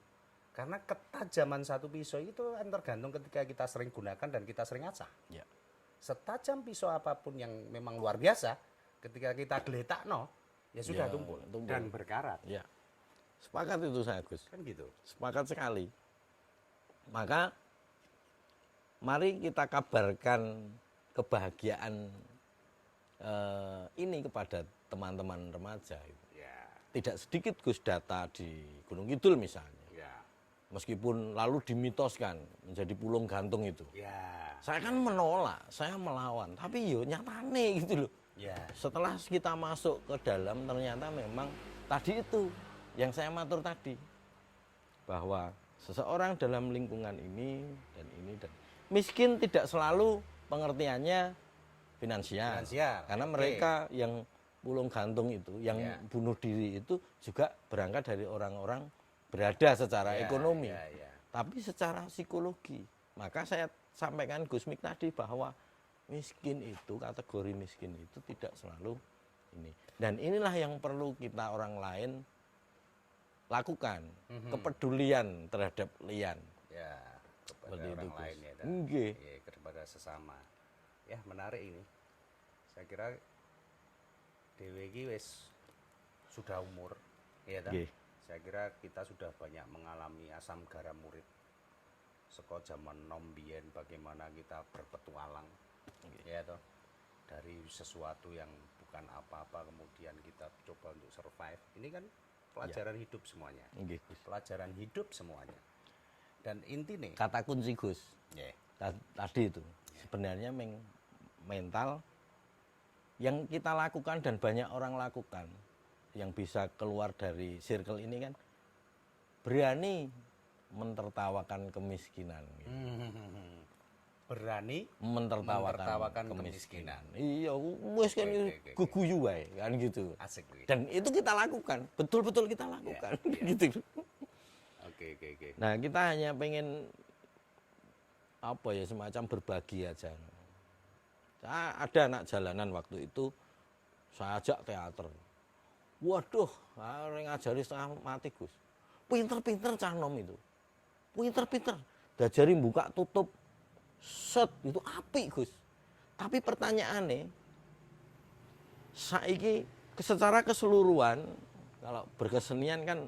Karena ketajaman satu pisau itu kan tergantung ketika kita sering gunakan dan kita sering asah. Ya. Setajam pisau apapun yang memang luar biasa, ketika kita geletak ya sudah Ya, tumpul tumpul. dan berkarat. Ya. Sepakat itu saya, Gus. Kan gitu. Sepakat sekali. Maka mari kita kabarkan kebahagiaan ini kepada teman-teman remaja. Ya, Tidak sedikit Gus data di Gunung Kidul misalnya. ya, Meskipun lalu dimitoskan menjadi pulung gantung itu. ya, Saya kan menolak, saya melawan. Tapi yo nyatane gitu loh. ya. Setelah kita masuk ke dalam ternyata memang tadi itu yang saya matur tadi. Bahwa seseorang dalam lingkungan ini dan miskin tidak selalu pengertiannya finansial. Finansial, Karena oke. mereka yang pulung gantung itu, yang Ya. bunuh diri itu juga berangkat dari orang-orang berada secara Ya, ekonomi, ya, ya. tapi secara psikologi. Maka saya sampaikan Gus Mik tadi bahwa miskin itu, kategori miskin itu tidak selalu ini. Dan inilah yang perlu kita orang lain lakukan, kepedulian terhadap lian. Ya, kepada Seperti itu, orang Gus. lain ya. Nggih. Iya, kepada sesama. Ya, menarik ini. Saya kira dhewe iki wis sudah umur, ya ta? Nggih. Saya kira kita sudah banyak mengalami asam garam murid. Seko zaman nom biyen bagaimana kita berpetualang, ya toh. Dari sesuatu yang bukan apa-apa kemudian kita coba untuk survive. Ini kan pelajaran hidup semuanya. Nggih, Gus. Pelajaran hidup semuanya. Dan inti nih, Kata kunci Gus ya, tadi itu sebenarnya mental yang kita lakukan dan banyak orang lakukan yang bisa keluar dari circle ini kan berani mentertawakan kemiskinan gitu. berani Mentertawakan kemiskinan. Iya, wes kan Oke. guguyu wae kan gitu. Asik nih. Dan itu kita lakukan, betul-betul kita lakukan gitu. Oke. Nah, kita hanya pengen apa ya, semacam berbagi aja. Saya ada anak jalanan waktu itu, saya ajak teater. Waduh, saya ngajari setengah mati Gus. Pinter-pinter cah nom itu. Pinter-pinter. Diajari buka tutup. Set, itu apik Gus. Tapi pertanyaannya, saiki secara keseluruhan, kalau berkesenian kan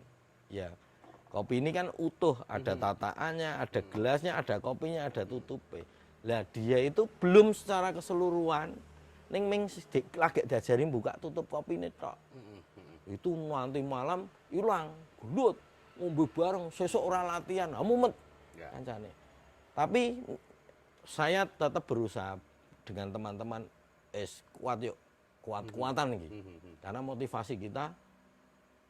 ya kopi ini kan utuh, ada tataannya, ada gelasnya, ada kopinya, ada tutupnya. Lah dia itu belum secara keseluruhan ning lagi diajari buka tutup kopi ini tok. Itu nanti malam hilang, gelut, ngombe bareng, sesuk ora latihan, mumet. Ya. Kancane. Tapi saya tetap berusaha dengan teman-teman kuat yuk, kuat-kuatan iki. Karena motivasi kita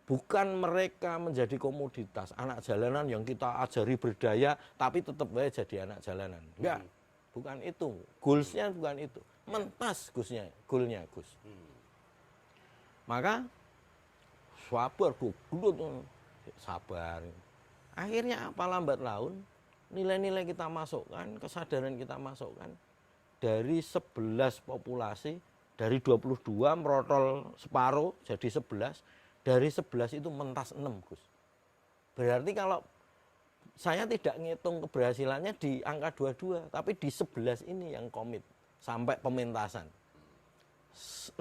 bukan mereka menjadi komoditas, anak jalanan yang kita ajari berdaya, tapi tetap baik jadi anak jalanan. Enggak, bukan itu. Goalsnya bukan itu. Mentas goalnya Gus. Maka sabar, sabar. Akhirnya apa lambat laun, nilai-nilai kita masukkan, kesadaran kita masukkan, dari 11 populasi, dari 22 merotol separuh jadi 11, dari 11 itu mentas 6 Gus. Berarti kalau saya tidak ngitung keberhasilannya di angka 22, tapi di 11 ini yang komit sampai pementasan.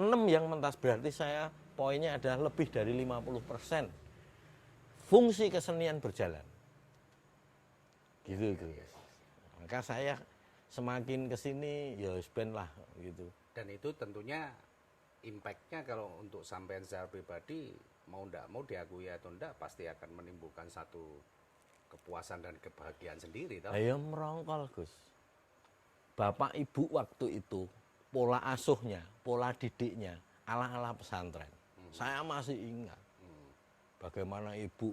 6 yang mentas berarti saya poinnya adalah lebih dari 50%. Fungsi kesenian berjalan. Gitu. Maka saya semakin kesini ya ben lah gitu. Dan itu tentunya impact-nya kalau untuk sampean secara pribadi mau ndak mau diakui atau ndak pasti akan menimbulkan satu kepuasan dan kebahagiaan sendiri toh. Ayo merongkol Gus. Bapak Ibu waktu itu pola asuhnya, pola didiknya ala-ala pesantren. Saya masih ingat bagaimana ibu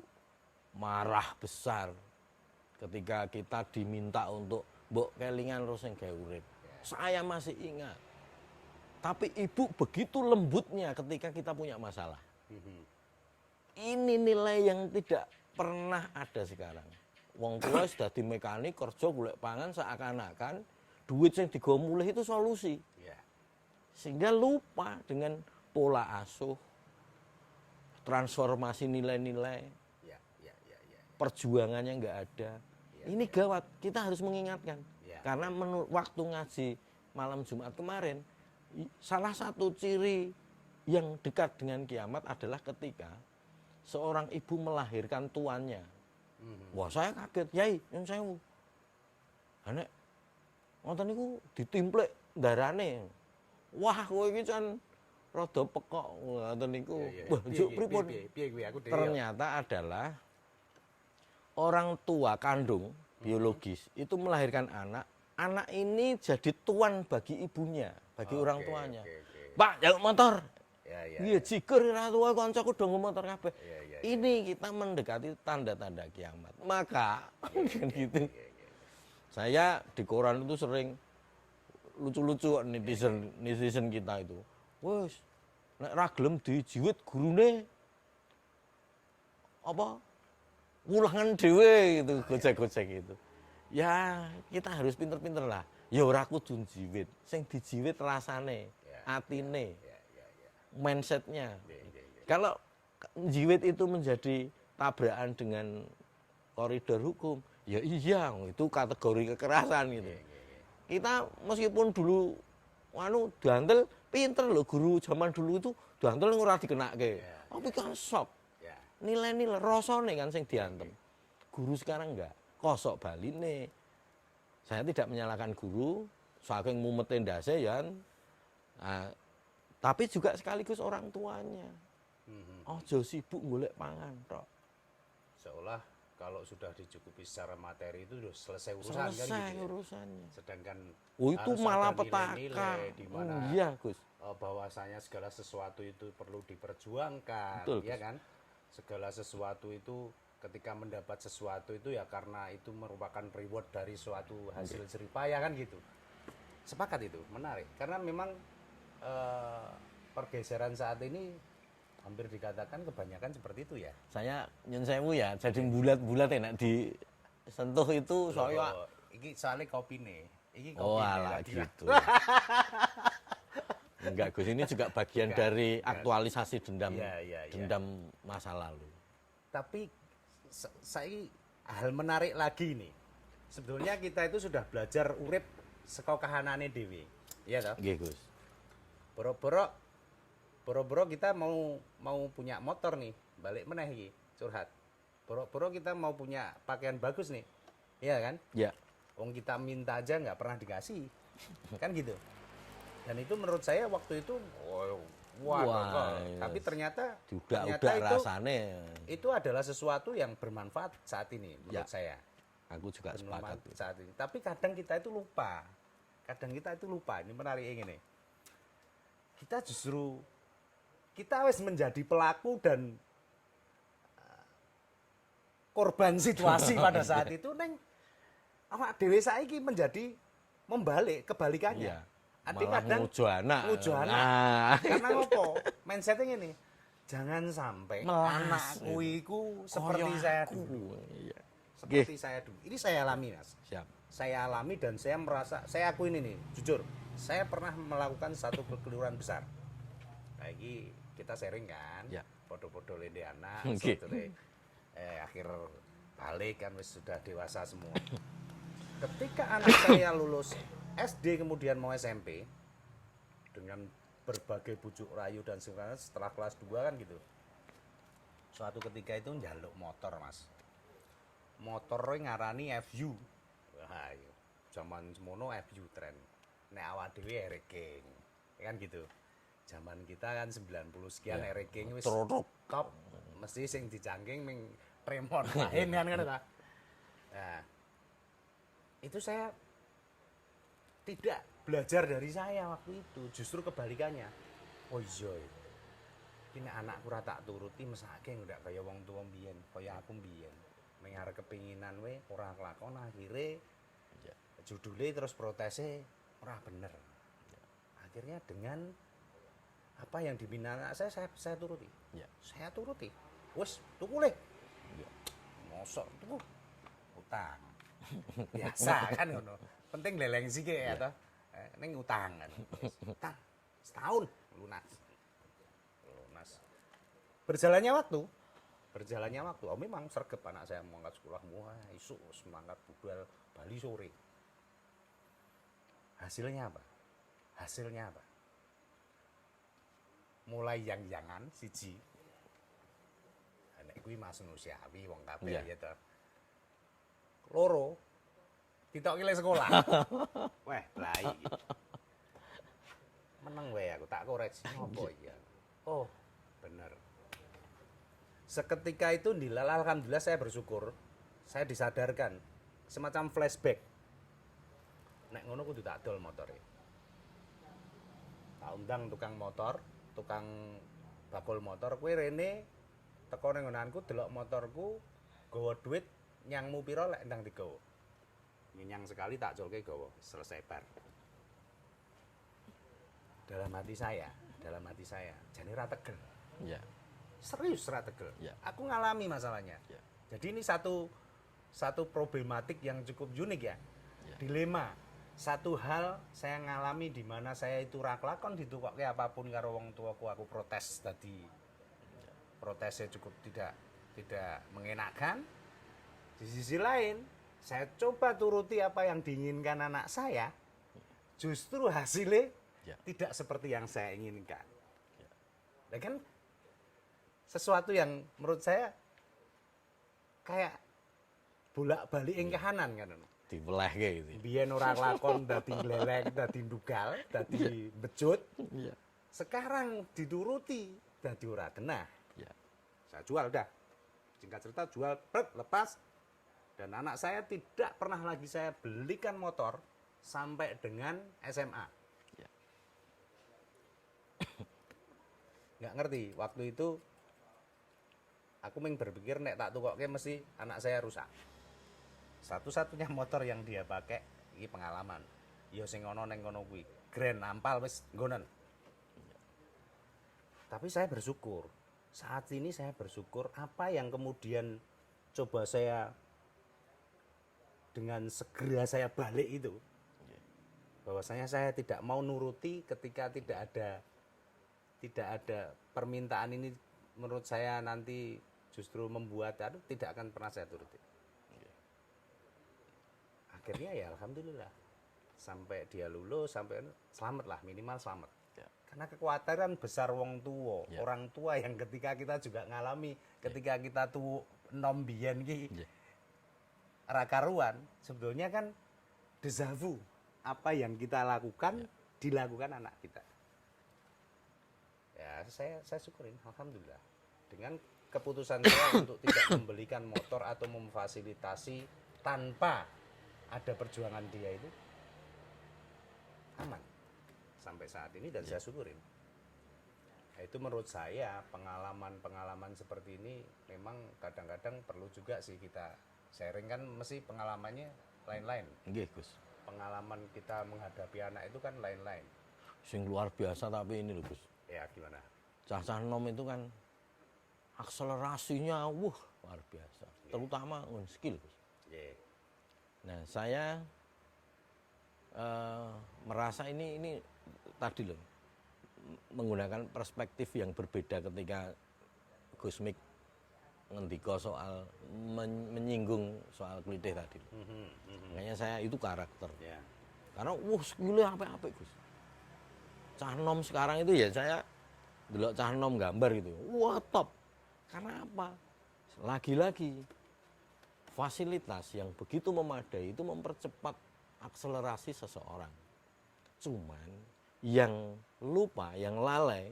marah besar ketika kita diminta untuk mbok kelingan terus yang gawe urip. Saya masih ingat. Tapi ibu begitu lembutnya ketika kita punya masalah. Ini nilai yang tidak pernah ada sekarang. Wong tua sudah di mekanik kerja golek pangan seakan-akan duit yang digawa mulih itu solusi. Ya. Sehingga lupa dengan pola asuh, transformasi nilai-nilai, Ya. perjuangannya nggak ada. Ini gawat, kita harus mengingatkan. Ya. Karena waktu ngaji malam Jumat kemarin, salah satu ciri yang dekat dengan kiamat adalah ketika seorang ibu melahirkan tuannya. Wah, saya kaget, Yai, nyun sewu. Nek ngoten niku ditimplek darane. Wah, kowe iki can rada pekok ngoten niku. Wah, njuk pripun? Piye kuwi aku dhewe. Ternyata adalah orang tua kandung biologis itu melahirkan anak ini jadi tuan bagi ibunya, bagi orang tuanya. Oke. Pak, jaluk motor. Ya. Iya, jiger ra tua kancaku do motor kabeh. Ya. Ini kita mendekati tanda-tanda kiamat. Maka kan gitu. Saya di koran itu sering lucu-lucu netizen kita itu. Wes, nek ra gelem dijiwit gurune apa? Ngulangan dhewe gitu, gojek-gojek itu. Ya, kita harus pinter-pinter lah. Ya ora kudu jiwit, sing dijiwit rasane, atine, mindsetnya. Kalau jiwit itu menjadi tabrakan dengan koridor hukum, ya iya, itu kategori kekerasan gitu. Kita meskipun dulu diantel pinter loh, guru zaman dulu itu diantel ora dikenake. Tapi kan sok. Nilai-nilai rasane kan sing diantem. Guru sekarang enggak, kosok baline. Saya tidak menyalahkan guru, saking mumete ndase ya. Nah, tapi juga sekaligus orang tuanya. Ojo sibuk golek pangan tok. Seolah kalau sudah dicukupi secara materi itu sudah selesai urusan kan gitu ya. Urusannya. Sedangkan itu harus malah ada petaka. nilai-nilai di mana Iya, Gus. bahwasanya segala sesuatu itu perlu diperjuangkan, Betul, ya Gus. kan? Segala sesuatu itu ketika mendapat sesuatu itu ya karena itu merupakan reward dari suatu hasil jerih payah kan gitu. Sepakat itu, menarik. Karena memang pergeseran saat ini hampir dikatakan kebanyakan seperti itu ya. Saya nyun sewu ya, jadi bulat-bulat enak disentuh itu saya. Iki soalnya kopi nih. Iki kopi Oh alah lagi. gitu. Enggak Gus, ini juga bagian dari aktualisasi dendam dendam masa lalu. Tapi saya hal menarik lagi nih. Sebetulnya kita itu sudah belajar urip saka kahanane dhewe. Iya toh? Nggih, Gus. Boro-boro kita mau punya motor nih, balik meneh iki curhat. Boro-boro kita mau punya pakaian bagus nih. Iya kan? Ya. Wong kita minta aja nggak pernah dikasih. Kan gitu. Dan itu menurut saya waktu itu tapi ternyata udah itu rasane. Itu adalah sesuatu yang bermanfaat saat ini menurut saya. Aku juga sepakat saat ini. Tapi kadang kita itu lupa. Ini menarik ini. Kita wis menjadi pelaku dan korban situasi pada saat itu neng awak dhewe saiki menjadi kebalikannya. Iya. Arti Malah kadang ngujo anak. Nah. Karena apa? Mindsetnya ini, jangan sampai anakku iku seperti saya dulu. Iya. Seperti saya dulu. Ini saya alami, Mas. Siap. Saya alami dan saya merasa, saya akui ini nih, jujur. Saya pernah melakukan satu kekeliruan besar. Lagi kita sharing kan, Ya. podo-podo lende anak, Okay. akhir balik kan sudah dewasa semua. Ketika anak saya lulus SD kemudian mau SMP dengan berbagai bujuk rayu dan sebagainya setelah kelas 2 kan gitu. Suatu ketika itu njaluk motor, Mas. Motornya ngarani FU. Wah, iya. Zaman semono FU tren. Nek awak dhewe Eric King. Kan gitu. Zaman kita kan 90 sekian Eric King wis top. Mesti sing dicangking ning remote lain kan ta. Nah, itu saya tidak belajar dari saya waktu itu, justru kebalikannya. Oh iya, ini anakku ora tak turuti mesake ndak kaya wong tuwa mbiyen, kaya aku mbiyen. Ning arep kepinginan we ora kelakon akhire judule terus protese ora bener. Akhirnya dengan apa yang diminta anak saya turuti. Ya. Saya turuti. Wes, tuku le. Mosok tuku utang. Biasa kan ngono. Penting leleng sike ya toh. Ning utang kan. Utang setahun lunas. Berjalannya waktu, oh memang sregep anak saya mangkat sekolah wah isuk semangat budal Bali sore. Hasilnya apa? Mulai yang-yangan siji. Nek kuwi Mas manusiawi wong kabeh ya toh. Loro ditoki le sekolah. Weh, blai iki. Meneng wae aku tak koreksi apa iya. Oh, bener. Seketika itu alhamdulillah saya bersyukur. Saya disadarkan semacam flashback. Nek ngono kudu tak dol motore. Tak undang tukang motor, tukang bakul motor, kowe rene teko ning nggonanku delok motorku, gawa duit nyangmu pira lek ndang digawa. Nyang sekali tak colke gawa, selesai bar. dalam hati saya, jane ra tegel. Ya. Serius ra tegel. Ya. Aku ngalami masalahnya. Ya. Jadi ini satu problematik yang cukup unik ya. Ya. Dilema. Satu hal saya ngalami di mana saya itu ra kelakon ditukokke apapun karo wong tuaku, aku protes tadi. Protesnya cukup tidak mengenakan. Di sisi lain, saya coba turuti apa yang diinginkan anak saya. Justru hasilnya Ya. tidak seperti yang saya inginkan. Ya kan sesuatu yang menurut saya kayak bolak-balik ing kahanan kan. Dibelehke gitu. Ya. Biyen ora lakon dadi glelek, dadi ndugal, dadi becut. Iya. Sekarang dituruti dadi ora genah. Ya. Saya jual dah. Singkat cerita jual, lepas. Dan anak saya tidak pernah lagi saya belikan motor sampai dengan SMA. Ya. Nggak ngerti, waktu itu aku berpikir nek tak tukokke mesti anak saya rusak. Satu-satunya motor yang dia pakai ini pengalaman. Ya sing ono ning kono kuwi. Grand ampal wis nggonen. Tapi saya bersyukur. Saat ini saya bersyukur apa yang kemudian coba saya dengan segera saya balik itu. Bahwasanya saya tidak mau nuruti ketika tidak ada permintaan ini menurut saya nanti justru membuat tidak akan pernah saya turuti. Akhirnya ya alhamdulillah sampai dia lulus sampai selamat lah, minimal selamat. Ya. Karena kekhawatiran besar wong tua, Ya. orang tua yang ketika kita juga ngalami ketika kita tuh nom biyen ki Ya. ra karuan, sebetulnya kan deja vu apa yang kita lakukan dilakukan anak kita. Ya, saya syukurin alhamdulillah dengan keputusan saya untuk tidak membelikan motor atau memfasilitasi tanpa ada perjuangan dia itu aman sampai saat ini dan saya syukurin. Nah, itu menurut saya pengalaman-pengalaman seperti ini memang kadang-kadang perlu juga sih kita sharing, kan mesti pengalamannya lain-lain. Nggih, Gus. Pengalaman kita menghadapi anak itu kan lain-lain. Sing luar biasa tapi ini loh, Gus. Ya gimana? Cah-cah nom itu kan akselerasinya luar biasa. Terutama on skill, Gus. Yeah. Nah, saya merasa ini tadi loh menggunakan perspektif yang berbeda ketika Gus Mik ngendika soal menyinggung soal klitih tadi. Makanya saya itu karakter. Yeah. Karena skillnya apa-apa, Gus. Cah nom sekarang itu ya saya delok cah nom gambar gitu. Wah, top. Karena apa? Lagi-lagi fasilitas yang begitu memadai itu mempercepat akselerasi seseorang. Cuman yang lupa, yang lalai,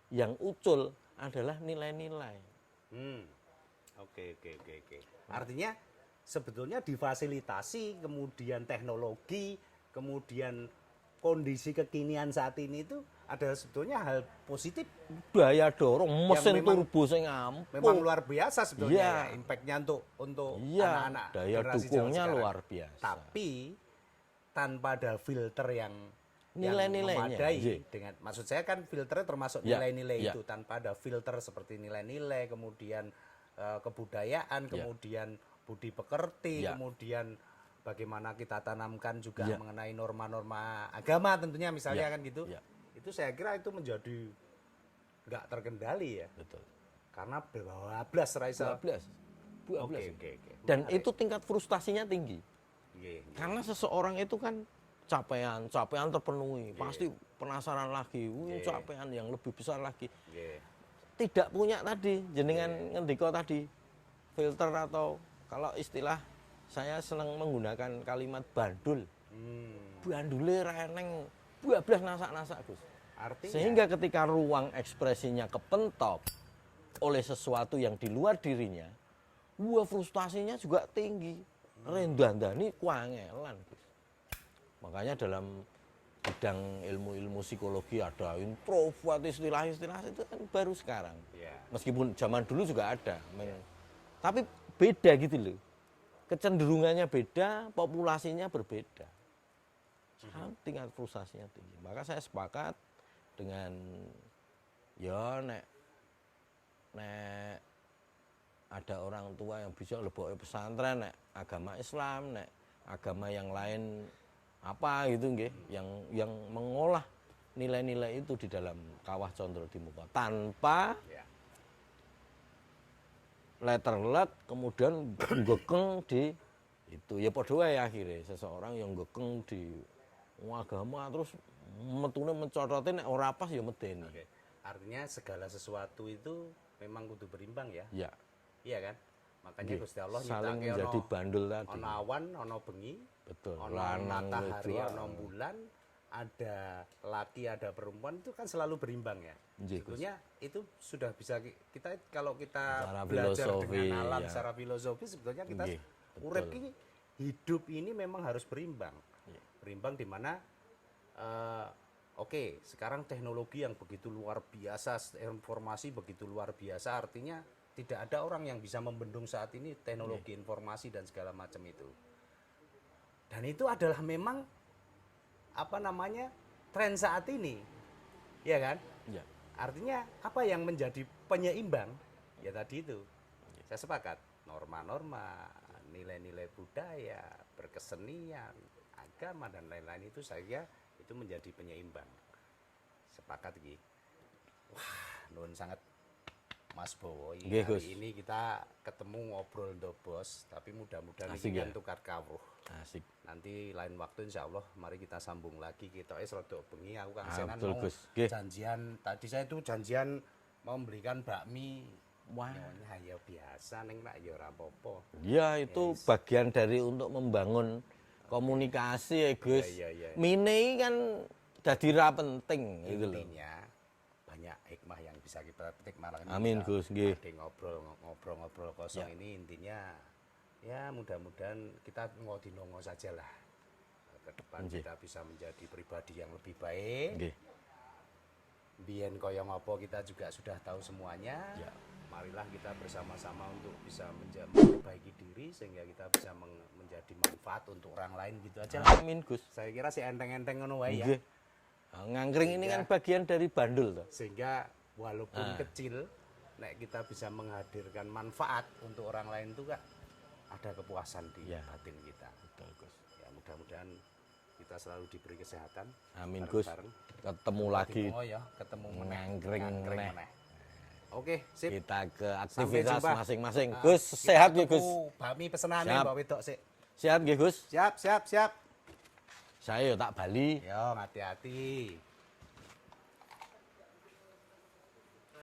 yang ucul adalah nilai-nilai. Oke. Artinya sebetulnya difasilitasi, kemudian teknologi, kemudian kondisi kekinian saat ini itu adalah sebetulnya hal positif. Daya dorong mesin memang- turbo sing ampuh. Memang luar biasa sebetulnya Iya. ya, impact-nya untuk Iya, anak-anak daya generasi zaman dukungnya sekarang. luar biasa. Tapi tanpa ada filter yang Nilai-nilainya, memadai iya. dengan, maksud saya kan filternya termasuk Iya, nilai-nilai iya. itu, tanpa ada filter seperti nilai-nilai, kemudian kebudayaan, kemudian budi pekerti, Iya. kemudian bagaimana kita tanamkan juga Iya. mengenai norma-norma agama tentunya misalnya Iya, kan gitu. iya. Itu saya kira itu menjadi nggak terkendali ya. Betul. Karena bablas Raisa. 12. Oke. Dan Menarik. itu tingkat frustasinya tinggi. Iya. Karena seseorang itu kan capaian terpenuhi, pasti penasaran lagi, capaian yang lebih besar lagi. Iya. Tidak punya tadi, jenengan ngendika tadi, filter atau kalau istilah saya senang menggunakan kalimat bandul. Bandule reneng, 12 nasak-nasak, Gus. Artinya Sehingga ketika ruang ekspresinya kepentok oleh sesuatu yang di luar dirinya, frustasinya juga tinggi. Rendandani kuangelan, Gus. Makanya dalam bidang ilmu-ilmu psikologi ada introvert, istilah-istilah itu kan baru sekarang. Iya. Meskipun zaman dulu juga ada. Tapi beda gitu loh. Kecenderungannya beda, populasinya berbeda. Sekarang tingkat frustasinya tinggi. Maka saya sepakat dengan ya nek ada orang tua yang bisa leboke pesantren, nek agama Islam, nek agama yang lain apa gitu nggih, yang mengolah nilai-nilai itu di dalam Kawah Condro di Muka tanpa Ya. letterlet kemudian gekeng di itu ya padha wae akhirnya seseorang yang gekeng di agama terus metune mencototin nek ora pas ya medeni. Oke. Artinya segala sesuatu itu memang kudu berimbang ya. Ya, Iya kan? Makanya nggih. Gusti Allah Saling nyiptake menjadi bandul tadi. ono awan, ono bengi, Betul. ono Lanang matahari, wedok. ono bulan, ada laki, ada perempuan itu kan selalu berimbang ya. Nggih, Gus. Sebetulnya itu sudah bisa kita kalau kita Secara belajar filosofi, dengan alam ya. secara filosofi sebetulnya kita Nggih, betul. urip ini hidup ini memang harus berimbang. Iya. Berimbang di mana oke, sekarang teknologi yang begitu luar biasa, informasi begitu luar biasa, artinya tidak ada orang yang bisa membendung saat ini teknologi informasi dan segala macam itu. Dan itu adalah memang apa namanya tren saat ini, ya kan? Ya. Artinya apa yang menjadi penyeimbang? Ya tadi itu, saya sepakat. Norma-norma, nilai-nilai budaya, berkesenian, agama dan lain-lain itu saya itu menjadi penyeimbang. Sepakat Ki. Wah, nun sangat Mas Bowo. Nggih, Gus. Hari ini kita ketemu ngobrol ndobos, tapi mudah-mudahan Asik ini ya? kan tukar kawruh. Asik. Nanti lain waktu insya Allah mari kita sambung lagi. Kita rodok bengi aku Kang Ah, Senan betul, mau Gus. Nggih. janjian. Tadi saya itu janjian mau memberikan bakmi. Wah. Nyonya ya biasa neng nak ya ora apa-apa. Ya itu bagian dari untuk membangun komunikasi ya Gus. Iya. Mine iki kan dadi ra penting gitu loh. Intinya banyak hikmah yang bisa kita petik malam ini. Amin, kita Gus, nggih. ada ngobrol kosong Ya. ini intinya ya mudah-mudahan kita ngodinongo saja lah. Ke depan Nggih. kita bisa menjadi pribadi yang lebih baik. Nggih. Biyen kaya ngopo kita juga sudah tahu semuanya. Ya. Marilah kita bersama-sama untuk bisa memperbaiki diri sehingga kita bisa menjadi manfaat untuk orang lain gitu aja. Amin Gus. Saya kira si enteng-enteng ngono wae ya. Nggih. Nah, ngangkring ini kan bagian dari bandul toh. Sehingga walaupun kecil nek kita bisa menghadirkan manfaat untuk orang lain itu Kak ada kepuasan di Ya. batin kita. Betul Gus. Ya mudah-mudahan kita selalu diberi kesehatan. Amin Gus. Bareng-bareng. Ketemu lagi Oh ya, ketemu ngangkring meneh. meneh. Oke, sip. Kita ke Sampai aktivitas jumpa. masing-masing. Nah, Gus, kita sehat ya Gus. tuku Bakmi pesenane Siap. Mbak Wedok sik. Sehat nggih Gus. Siap. Saya yo tak bali. Yo, hati-hati.